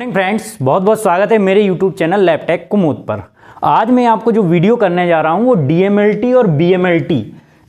Morning friends, बहुत बहुत स्वागत है मेरे यूट्यूब चैनल लैबटेक कुमुद पर। आज मैं आपको जो वीडियो करने जा रहा हूं वो डीएमएलटी और बीएमएलटी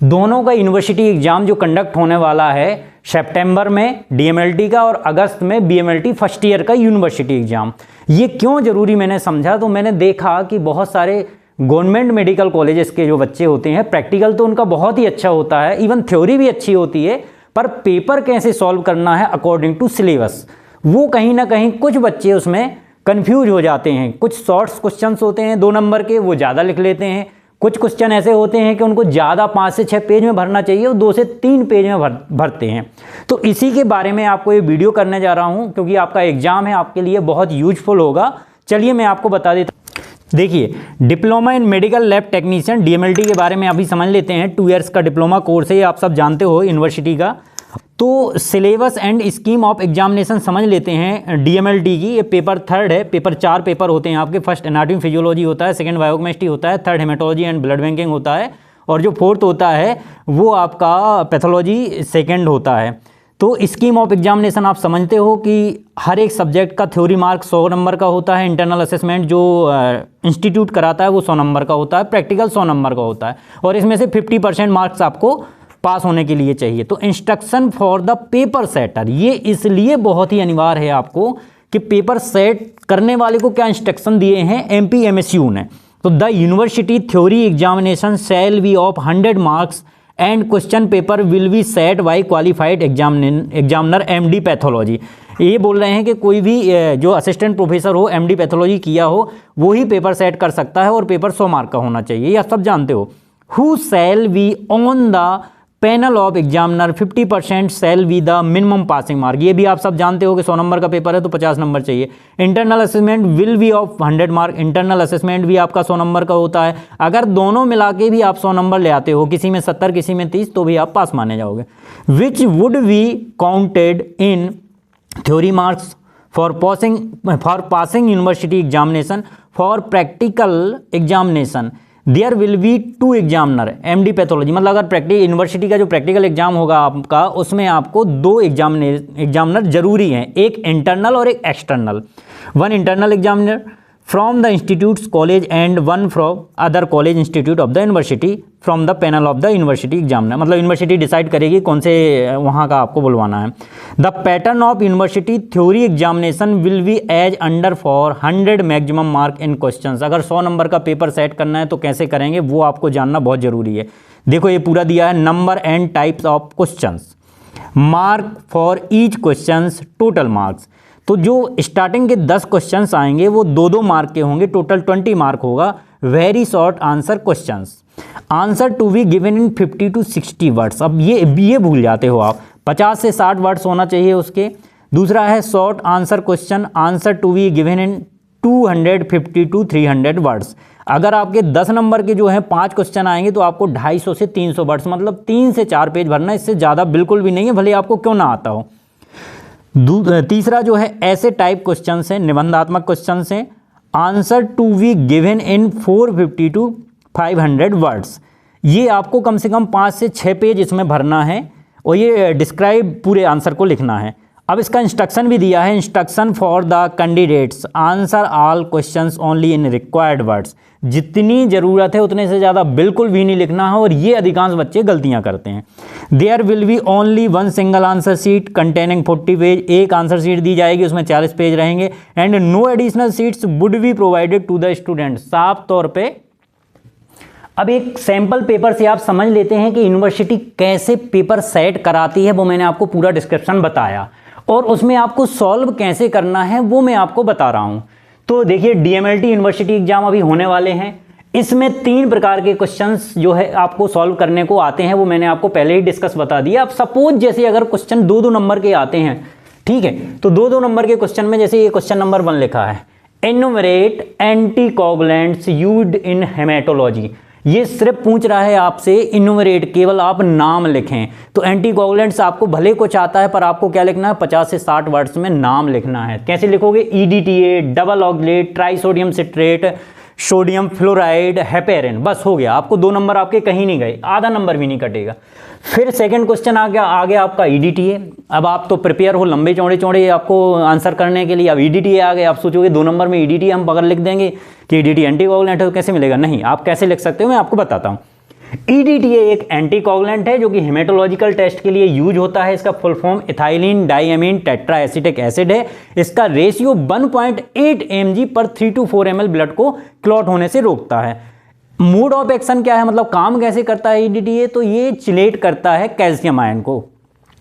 दोनों का यूनिवर्सिटी एग्जाम जो कंडक्ट होने वाला है सितंबर में डीएमएलटी का और अगस्त में बीएमएलटी फर्स्ट ईयर का यूनिवर्सिटी एग्जाम। ये क्यों ज़रूरी मैंने समझा तो मैंने देखा कि बहुत सारे गवर्नमेंट मेडिकल कॉलेजेस के जो बच्चे होते हैं प्रैक्टिकल तो उनका बहुत ही अच्छा होता है, इवन थ्योरी भी अच्छी होती है, पर पेपर कैसे सॉल्व करना है अकॉर्डिंग टू सिलेबस वो कहीं ना कहीं कुछ बच्चे उसमें कंफ्यूज हो जाते हैं। कुछ शॉर्ट्स क्वेश्चंस होते हैं 2 नंबर के, वो ज़्यादा लिख लेते हैं। कुछ क्वेश्चन ऐसे होते हैं कि उनको ज़्यादा 5 से 6 पेज में भरना चाहिए और 2 से 3 पेज में भरते हैं। तो इसी के बारे में आपको ये वीडियो करने जा रहा हूँ क्योंकि आपका एग्जाम है, आपके लिए बहुत यूजफुल होगा। चलिए मैं आपको बता देता हूँ। देखिए, diploma in medical lab technician DMLT के बारे में अभी समझ लेते हैं। 2 इयर्स का डिप्लोमा कोर्स है, ये आप सब जानते हो यूनिवर्सिटी का। तो syllabus and scheme of examination समझ लेते हैं डीएमएलटी की। ये पेपर 3 है, पेपर 4 पेपर होते हैं आपके। फर्स्ट एनाटॉमी फिजियोलॉजी होता है, सेकंड बायोकेमिस्ट्री होता है, third haematology and blood banking होता है और जो फोर्थ होता है वो आपका पैथोलॉजी सेकंड होता है। तो स्कीम ऑफ एग्जामिनेशन आप समझते हो कि हर एक सब्जेक्ट का थ्योरी मार्क 100 नंबर का होता है, इंटरनल असेसमेंट जो इंस्टीट्यूट कराता है वो 100 नंबर का होता है, प्रैक्टिकल 100 नंबर का होता है और इसमें से 50% मार्क्स आपको पास होने के लिए चाहिए। तो instruction for the paper setter, ये इसलिए बहुत ही अनिवार्य है आपको कि पेपर सेट करने वाले को क्या इंस्ट्रक्शन दिए हैं एमपीएमएसयू ने। तो the university theory examination shall be of 100 marks and question paper will be set bye qualified examiner MD pathology. ये बोल रहे हैं कि कोई भी जो असिस्टेंट प्रोफेसर हो, एमडी पैथोलॉजी किया हो, वो ही पेपर सेट कर सकता है और पेपर 100 मार्क का होना चाहिए, ये आप सब जानते हो। Who shall be on the panel of examiner 50% shall be the minimum passing mark, ये भी आप सब जानते हो कि 100 नंबर का पेपर है तो 50 नंबर चाहिए। Internal assessment will be of 100 mark, internal assessment भी आपका 100 नंबर का होता है। अगर दोनों मिला के भी आप 100 नंबर ले आते हो, किसी में 70 किसी में 30, तो भी आप पास माने जाओगे। Which would be counted in theory marks for passing university examination. For practical examination there will be 2 examiner MD pathology, मतलब अगर प्रैक्टिकल यूनिवर्सिटी का जो प्रैक्टिकल एग्जाम होगा आपका, उसमें आपको 2 एग्जामिनर जरूरी हैं, एक इंटरनल और एक external. 1 internal examiner from the institutes college and 1 from other college institute of the university from the panel of the university examiner, मतलब यूनिवर्सिटी डिसाइड करेगी कौन से वहाँ का आपको बुलवाना है। The pattern of university theory examination will be as under for 100 maximum mark in questions. अगर 100 नंबर का पेपर सेट करना है तो कैसे करेंगे वो आपको जानना बहुत ज़रूरी है। देखो ये पूरा दिया है, number and types of questions, mark for each questions, total marks. तो जो स्टार्टिंग के 10 क्वेश्चंस आएंगे वो 2-2 मार्क के होंगे, टोटल 20 मार्क होगा। Very short answer questions, answer to be given in 50 to 60 words. अब ये भूल जाते हो आप, 50 से 60 वर्ड्स होना चाहिए उसके। दूसरा है short answer question, answer to be given in 250 to 300 words. अगर आपके 10 नंबर के जो है 5 क्वेश्चन आएंगे तो आपको 250 से 300 वर्ड्स, मतलब 3 से 4 पेज भरना, इससे ज़्यादा बिल्कुल भी नहीं है, भले आपको क्यों ना आता हो। तीसरा जो है ऐसे टाइप क्वेश्चन हैं, निबंधात्मक क्वेश्चन हैं, answer to be given in 450 to 500 words. ये आपको कम से कम 5 से 6 पेज इसमें भरना है और ये डिस्क्राइब पूरे आंसर को लिखना है। अब इसका इंस्ट्रक्शन भी दिया है, instruction for the candidates answer all questions only in required words. जितनी ज़रूरत है उतने से ज़्यादा बिल्कुल भी नहीं लिखना है और ये अधिकांश बच्चे गलतियां करते हैं। There will be only 1 single answer sheet containing 40 page, एक आंसर शीट दी जाएगी उसमें 40 पेज रहेंगे। And no additional sheets would be provided to the student. साफ तौर पर अब एक सैंपल पेपर से आप समझ लेते हैं कि यूनिवर्सिटी कैसे पेपर सेट कराती है, वो मैंने आपको पूरा डिस्क्रिप्शन बताया और उसमें आपको सॉल्व कैसे करना है वो मैं आपको बता रहा हूं। तो देखिए, डीएमएलटी यूनिवर्सिटी एग्जाम अभी होने वाले हैं, इसमें 3 प्रकार के क्वेश्चंस जो है आपको सॉल्व करने को आते हैं, वो मैंने आपको पहले ही डिस्कस बता दिया। अब सपोज जैसे अगर क्वेश्चन 2-2 नंबर के आते हैं, ठीक है, तो 2-2 नंबर के क्वेश्चन में जैसे ये क्वेश्चन नंबर 1 लिखा है, enumerate anticoagulants used in haematology. ये सिर्फ पूछ रहा है आपसे इन्यूमरेट, केवल आप नाम लिखें। तो एंटीकोगुलेंट्स आपको भले कुछ आता है पर आपको क्या लिखना है, 50 से 60 वर्ड्स में नाम लिखना है। कैसे लिखोगे, EDTA, double oxalate, trisodium citrate, sodium fluoride, heparin, बस हो गया। आपको 2 नंबर आपके कहीं नहीं गए, आधा नंबर भी नहीं कटेगा। फिर सेकंड क्वेश्चन आ गया आपका ईडीटीए। अब आप तो प्रिपेयर हो लंबे चौड़े चौड़े आपको आंसर करने के लिए। अब ईडीटीए आ गए, आप सोचोगे 2 नंबर में ईडीटीए हम अगर लिख देंगे कि ईडीटीए एंटीकोगुलेंट है तो कैसे मिलेगा? नहीं, आप कैसे लिख सकते हो मैं आपको बताता हूँ। ईडीटीए एक एंटीकोगुलेंट है जो कि हेमेटोलॉजिकल टेस्ट के लिए यूज होता है। इसका full form ethylene diamine tetraacetic acid है। इसका रेशियो 1.8 mg पर 3 to 4 ml ब्लड को क्लॉट होने से रोकता है। मोड ऑफ एक्शन क्या है, मतलब काम कैसे करता है ईडीटीए? तो ये चिलेट करता है कैल्शियम आयन को,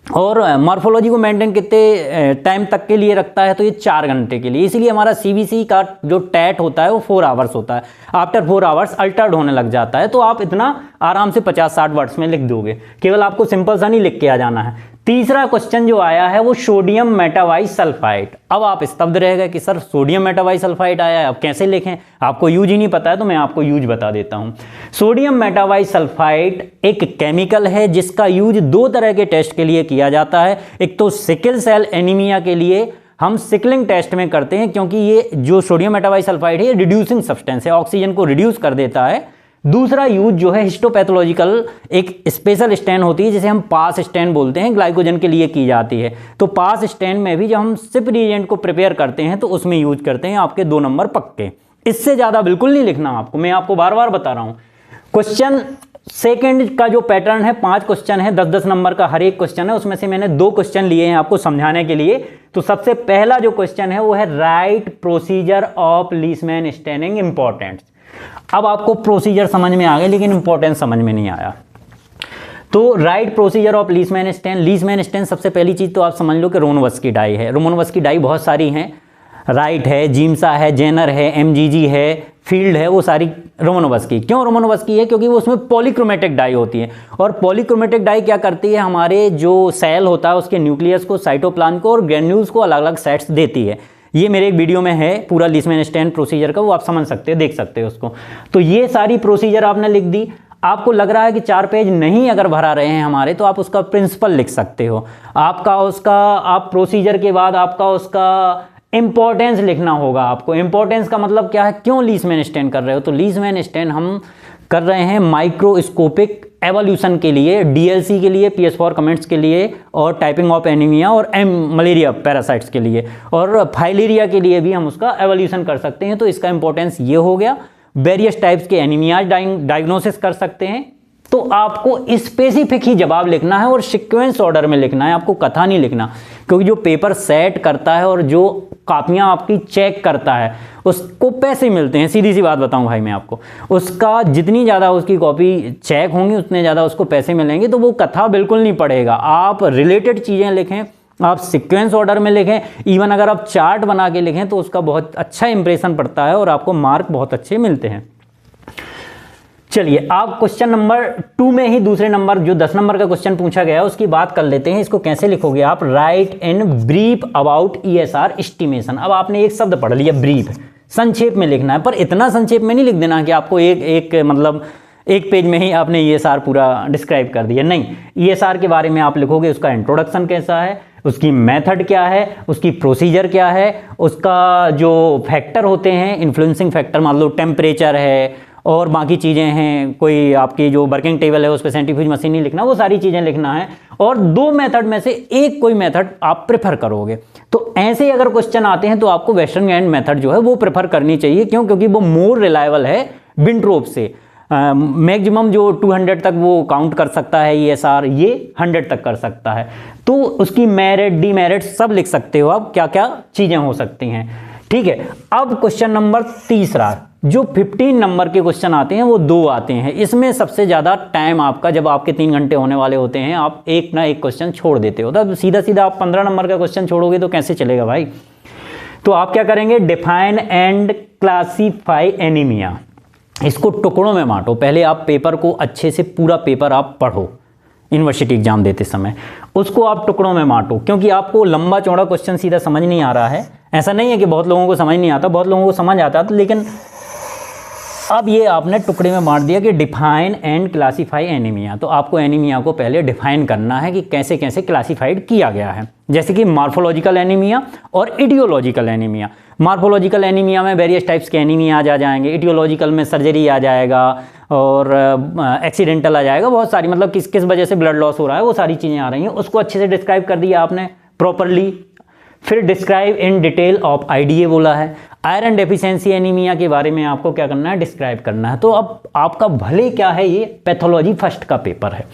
और मॉर्फोलॉजी को मेंटेन कितने टाइम तक के लिए रखता है? तो ये 4 घंटे के लिए। इसीलिए हमारा सीबीसी का जो टैट होता है वो 4 आवर्स होता है। आफ्टर 4 आवर्स अल्टर्ड होने लग जाता है। तो आप इतना आराम से 50-60 वर्ड्स में लिख दोगे, केवल आपको सिंपल सा नहीं लिख के आ जाना है। तीसरा क्वेश्चन जो आया है वो सोडियम मेटावाइसल्फाइड। अब आप स्तब्ध रह गए कि सर सोडियम मेटावाइसल्फाइड आया है, अब कैसे लिखें? आपको यूज ही नहीं पता है तो मैं आपको यूज बता देता हूं। सोडियम मेटावाइसल्फाइड एक केमिकल है जिसका यूज 2 तरह के टेस्ट के लिए किया जाता है। एक तो सिकल सेल एनीमिया के लिए हम सिकलिंग टेस्ट में करते हैं, क्योंकि ये जो सोडियम मेटावाइसल्फाइड है ये रिड्यूसिंग सब्सटेंस है, ऑक्सीजन को रिड्यूस कर देता है। दूसरा यूज जो है हिस्टोपैथोलॉजिकल, एक स्पेशल स्टैन होती है जिसे हम पास स्टैन बोलते हैं, ग्लाइकोजन के लिए की जाती है। तो पास स्टैन में भी जब हम सिप रिएजेंट को प्रिपेयर करते हैं तो उसमें यूज करते हैं। आपके 2 नंबर पक्के, इससे ज़्यादा बिल्कुल नहीं लिखना आपको, मैं आपको बार बार बता रहा हूँ। क्वेश्चन सेकंड का जो पैटर्न है 5 क्वेश्चन है, 10-10 नंबर का हर एक क्वेश्चन है। उसमें से मैंने 2 क्वेश्चन लिए हैं आपको समझाने के लिए। तो सबसे पहला जो क्वेश्चन है वो है right procedure of Leishman staining important. अब आपको प्रोसीजर समझ में आ गया लेकिन इंपॉर्टेंस समझ में नहीं आया। तो right procedure of Leishman stain. Leishman stain सबसे पहली चीज तो आप समझ लो कि रोमनोवस्की डाई है। रोमनोवस्की डाई बहुत सारी हैं, राइट है, जीमसा है, जेनर है, एमजीजी है, फील्ड है, वो सारी रोमनोवस्की। क्यों रोमनोवस्की है? क्योंकि वो उसमें पॉलीक्रोमेटिक डाई होती है। और पॉलीक्रोमेटिक डाई क्या करती है? हमारे जो सेल होता है उसके न्यूक्लियस को, साइटोप्लाज्म को और ग्रेन्यूल्स को अलग अलग सेट्स देती है। ये मेरे एक वीडियो में है पूरा लीसमैन स्टेन प्रोसीजर का, वो आप समझ सकते हैं, देख सकते हैं उसको। तो ये सारी प्रोसीजर आपने लिख दी। आपको लग रहा है कि 4 पेज नहीं अगर भरा रहे हैं हमारे, तो आप उसका प्रिंसिपल लिख सकते हो। आपका उसका आप प्रोसीजर के बाद आपका उसका इंपॉर्टेंस लिखना होगा। आपको इंपॉर्टेंस का मतलब क्या है, क्यों लीसमैन स्टेन कर रहे हो? तो लीसमैन स्टेन हम कर रहे हैं माइक्रोस्कोपिक एवोल्यूशन के लिए, डीएलसी के लिए, पीएस फॉर कमेंट्स के लिए, और टाइपिंग ऑफ एनीमिया और मलेरिया पैरासाइट्स के लिए, और फाइलेरिया के लिए भी हम उसका एवोल्यूशन कर सकते हैं। तो इसका इंपॉर्टेंस ये हो गया। वेरियस टाइप्स के एनीमिया डायग्नोसिस कर सकते हैं। तो आपको स्पेसिफिक ही जवाब लिखना है और सीक्वेंस ऑर्डर में लिखना है, आपको कथा नहीं लिखना। क्योंकि जो पेपर सेट करता है और जो कॉपियां आपकी चेक करता है उसको पैसे मिलते हैं। सीधी सी बात बताऊं भाई मैं आपको, उसका जितनी ज़्यादा उसकी कॉपी चेक होंगी उतने ज़्यादा उसको पैसे मिलेंगे। तो वो कथा बिल्कुल नहीं पढ़ेगा। आप रिलेटेड चीज़ें लिखें, आप सीक्वेंस ऑर्डर में लिखें, इवन अगर आप चार्ट बना के लिखें तो उसका बहुत अच्छा इंप्रेशन पड़ता है और आपको मार्क बहुत अच्छे मिलते हैं। चलिए आप क्वेश्चन नंबर 2 में ही दूसरे नंबर जो 10 नंबर का क्वेश्चन पूछा गया उसकी बात कर लेते हैं। इसको कैसे लिखोगे आप? Right in brief about ESR estimation. अब आपने एक शब्द पढ़ लिया ब्रीफ, संक्षेप में लिखना है, पर इतना संक्षेप में नहीं लिख देना कि आपको एक पेज में ही आपने ईएसआर पूरा डिस्क्राइब कर दिया। नहीं, ईएसआर के बारे में आप लिखोगे, उसका इंट्रोडक्शन कैसा है, उसकी मेथड क्या है, उसकी प्रोसीजर क्या है, उसका जो फैक्टर होते हैं इन्फ्लुएंसिंग फैक्टर, मान लो टेम्परेचर है और बाकी चीज़ें हैं, कोई आपकी जो वर्किंग टेबल है उस पर सेंट्रीफ्यूज मशीन नहीं लिखना, वो सारी चीज़ें लिखना है। और 2 मेथड में से एक कोई मेथड आप प्रेफर करोगे। तो ऐसे ही अगर क्वेश्चन आते हैं तो आपको वेस्टर्न गाइड मेथड जो है वो प्रेफर करनी चाहिए। क्यों? क्योंकि वो मोर रिलायबल है विंट्रोप से। मैक्सिमम जो 200 तक वो काउंट कर सकता है ईएसआर, ये 100 तक कर सकता है। तो उसकी मेरिट डीमेरिट सब लिख सकते हो आप, क्या क्या चीज़ें हो सकती हैं। ठीक है, अब क्वेश्चन नंबर तीसरा, जो 15 नंबर के क्वेश्चन आते हैं वो 2 आते हैं। इसमें सबसे ज़्यादा टाइम आपका, जब आपके 3 घंटे होने वाले होते हैं, आप एक ना एक क्वेश्चन छोड़ देते हो। तब सीधा सीधा आप 15 नंबर का क्वेश्चन छोड़ोगे तो कैसे चलेगा भाई? तो आप क्या करेंगे? Define and classify anaemia. इसको टुकड़ों में बांटो। पहले आप पेपर को अच्छे से, पूरा पेपर आप पढ़ो यूनिवर्सिटी एग्जाम देते समय, उसको आप टुकड़ों में बांटो। क्योंकि आपको लंबा चौड़ा क्वेश्चन सीधा समझ नहीं आ रहा है। ऐसा नहीं है कि बहुत लोगों को समझ नहीं आता, बहुत लोगों को समझ आता था, लेकिन अब ये आपने टुकड़े में बांट दिया कि डिफाइन एंड क्लासीफाई एनीमिया। तो आपको एनीमिया को पहले डिफाइन करना है कि कैसे कैसे क्लासीफाइड किया गया है। जैसे कि मॉर्फोलॉजिकल एनीमिया और इडियोलॉजिकल एनीमिया। मार्फोलॉजिकल एनीमिया में वेरियस टाइप्स के एनीमिया आ जाएंगे, इटियोलॉजिकल में सर्जरी आ जाएगा और एक्सीडेंटल आ जाएगा, बहुत सारी मतलब किस किस वजह से ब्लड लॉस हो रहा है वो सारी चीज़ें आ रही हैं, उसको अच्छे से डिस्क्राइब कर दिया आपने प्रॉपरली। फिर describe in detail of IDA बोला है। आयरन डेफिशिएंसी एनीमिया के बारे में आपको क्या करना है, डिस्क्राइब करना है। तो अब आपका भले क्या है, ये पैथोलॉजी फर्स्ट का पेपर है,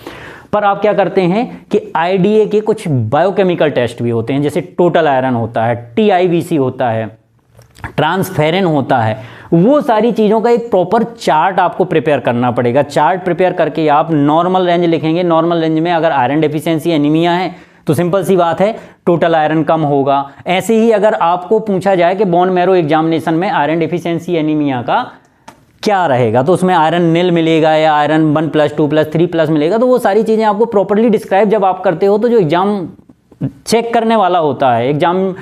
पर आप क्या करते हैं कि आईडीए के कुछ बायोकेमिकल टेस्ट भी होते हैं, जैसे टोटल आयरन होता है, टीआईवीसी होता है, ट्रांसफेरन होता है, वो सारी चीज़ों का एक प्रॉपर चार्ट आपको प्रिपेयर करना पड़ेगा। चार्ट प्रिपेयर करके आप नॉर्मल रेंज लिखेंगे, नॉर्मल रेंज में अगर आयरन डेफिशिएंसी एनीमिया है तो सिंपल सी बात है टोटल आयरन कम होगा। ऐसे ही अगर आपको पूछा जाए कि बोन मैरो एग्जामिनेशन में आयरन डेफिशिएंसी एनीमिया का क्या रहेगा, तो उसमें आयरन नील मिलेगा या आयरन 1+2+, 3+ मिलेगा, तो वो सारी चीज़ें आपको प्रॉपरली डिस्क्राइब जब आप करते हो तो जो एग्जाम चेक करने वाला होता है, एग्जाम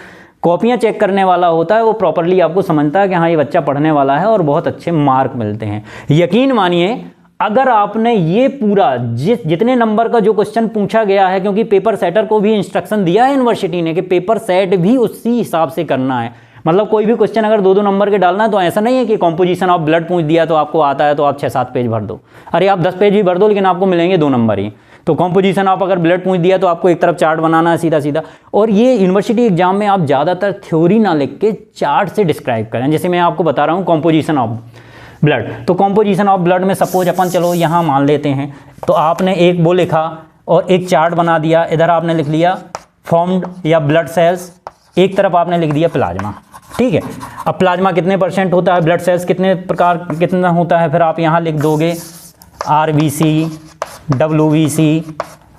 कॉपियाँ चेक करने वाला होता है, वो प्रॉपरली आपको समझता है कि हाँ ये बच्चा पढ़ने वाला है और बहुत अच्छे मार्क मिलते हैं। यकीन मानिए अगर आपने ये पूरा जितने नंबर का जो क्वेश्चन पूछा गया है, क्योंकि पेपर सेटर को भी इंस्ट्रक्शन दिया है यूनिवर्सिटी ने कि पेपर सेट भी उसी हिसाब से करना है, मतलब कोई भी क्वेश्चन अगर 2-2 नंबर के डालना है तो ऐसा नहीं है कि कॉम्पोजिशन ऑफ ब्लड पूछ दिया तो आपको आता है तो आप 6-7 पेज भर दो। अरे आप 10 पेज भी भर दो लेकिन आपको मिलेंगे 2 नंबर ही। तो कॉम्पोजिशन ऑफ अगर ब्लड पूछ दिया तो आपको एक तरफ चार्ट बनाना है सीधा सीधा। और ये यूनिवर्सिटी एग्जाम में आप ज़्यादातर थ्योरी ना लिख के चार्ट से डिस्क्राइब करें। जैसे मैं आपको बता रहा हूँ कॉम्पोजिशन ऑफ ब्लड, तो कॉम्पोजिशन ऑफ ब्लड में सपोज अपन चलो यहाँ मान लेते हैं, तो आपने एक वो लिखा और एक चार्ट बना दिया, इधर आपने लिख लिया फॉर्म्ड या ब्लड सेल्स, एक तरफ आपने लिख दिया प्लाज्मा, ठीक है। अब प्लाज्मा कितने % होता है, ब्लड सेल्स कितने प्रकार कितना होता है, फिर आप यहाँ लिख दोगे आरबीसी, डब्ल्यूबीसी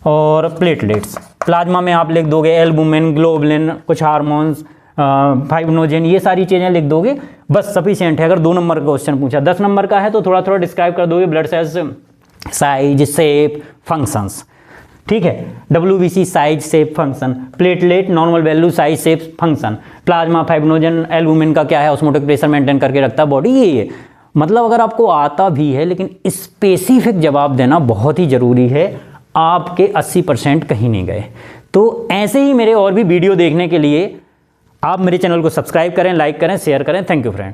और प्लेटलेट्स। प्लाज्मा में आप लिख दोगे एल्बुमिन, ग्लोबुलिन, कुछ हार्मोन्स, फाइब्रिनोजेन, ये सारी चीज़ें लिख दोगे, बस सफिशिएंट है। अगर 2 नंबर का क्वेश्चन पूछा, 10 नंबर का है तो थोड़ा थोड़ा डिस्क्राइब कर दोगे blood cells size, shape, functions, ठीक है। WBC size, shape, function, platelet normal value, size, shape, function, plasma, fibrinogen, albumin का क्या है, ऑस्मोटिक प्रेशर मेंटेन करके रखता है बॉडी, ये मतलब अगर आपको आता भी है लेकिन स्पेसिफिक जवाब देना बहुत ही ज़रूरी है, आपके 80% कहीं नहीं गए। तो ऐसे ही मेरे और भी वीडियो देखने के लिए आप मेरे चैनल को सब्सक्राइब करें, लाइक करें, शेयर करें। Thank you friend.